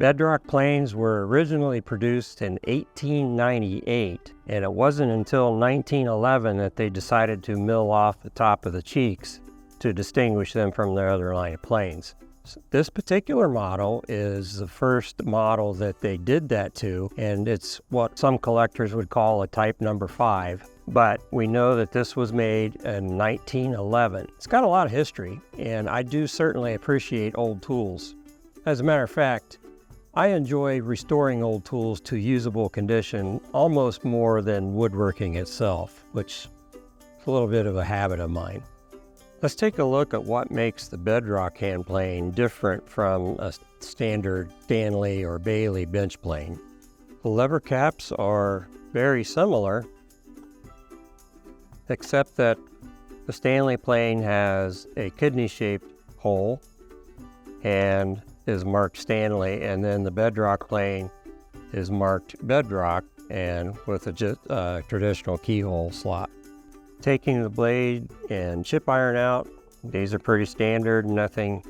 Bedrock planes were originally produced in 1898, and it wasn't until 1911 that they decided to mill off the top of the cheeks to distinguish them from their other line of planes. This particular model is the first model that they did that to, and it's what some collectors would call a Type Number 5. But we know that this was made in 1911. It's got a lot of history, and I do certainly appreciate old tools. As a matter of fact, I enjoy restoring old tools to usable condition almost more than woodworking itself, which is a little bit of a habit of mine. Let's take a look at what makes the Bedrock hand plane different from a standard Stanley or Bailey bench plane. The lever caps are very similar, except that the Stanley plane has a kidney-shaped hole and is marked Stanley, and then the Bedrock plane is marked Bedrock and with a traditional keyhole slot. Taking the blade and chip iron out, these are pretty standard, nothing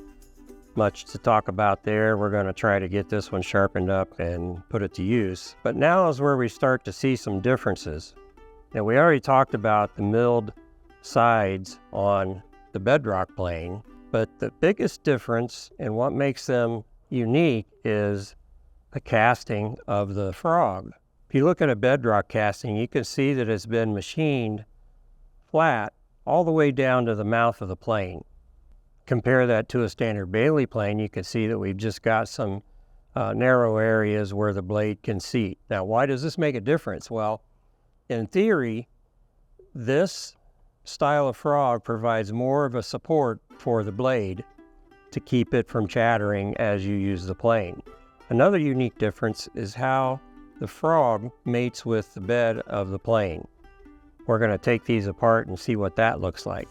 much to talk about there. We're going to try to get this one sharpened up and put it to use. But now is where we start to see some differences. Now, we already talked about the milled sides on the Bedrock plane, but the biggest difference and what makes them unique is the casting of the frog. If you look at a Bedrock casting, you can see that it's been machined flat all the way down to the mouth of the plane. Compare that to a standard Bailey plane, you can see that we've just got some narrow areas where the blade can seat. Now, why does this make a difference? Well, in theory, this style of frog provides more of a support for the blade to keep it from chattering as you use the plane. Another unique difference is how the frog mates with the bed of the plane. We're going to take these apart and see what that looks like.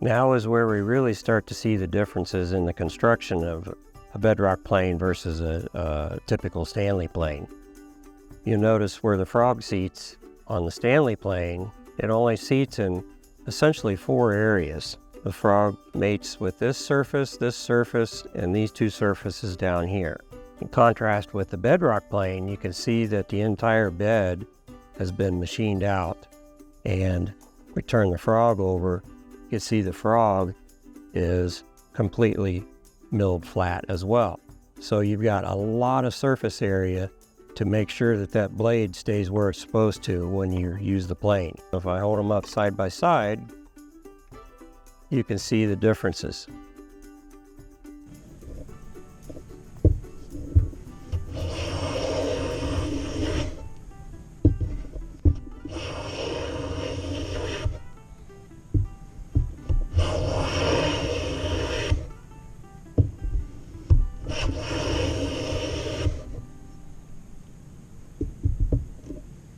Now is where we really start to see the differences in the construction of a Bedrock plane versus a typical Stanley plane. You'll notice where the frog seats on the Stanley plane, it only seats in essentially 4 areas. The frog mates with this surface, and these 2 surfaces down here. In contrast with the Bedrock plane, you can see that the entire bed has been machined out. And we turn the frog over, you can see the frog is completely milled flat as well. So you've got a lot of surface area to make sure that that blade stays where it's supposed to when you use the plane. If I hold them up side by side, you can see the differences.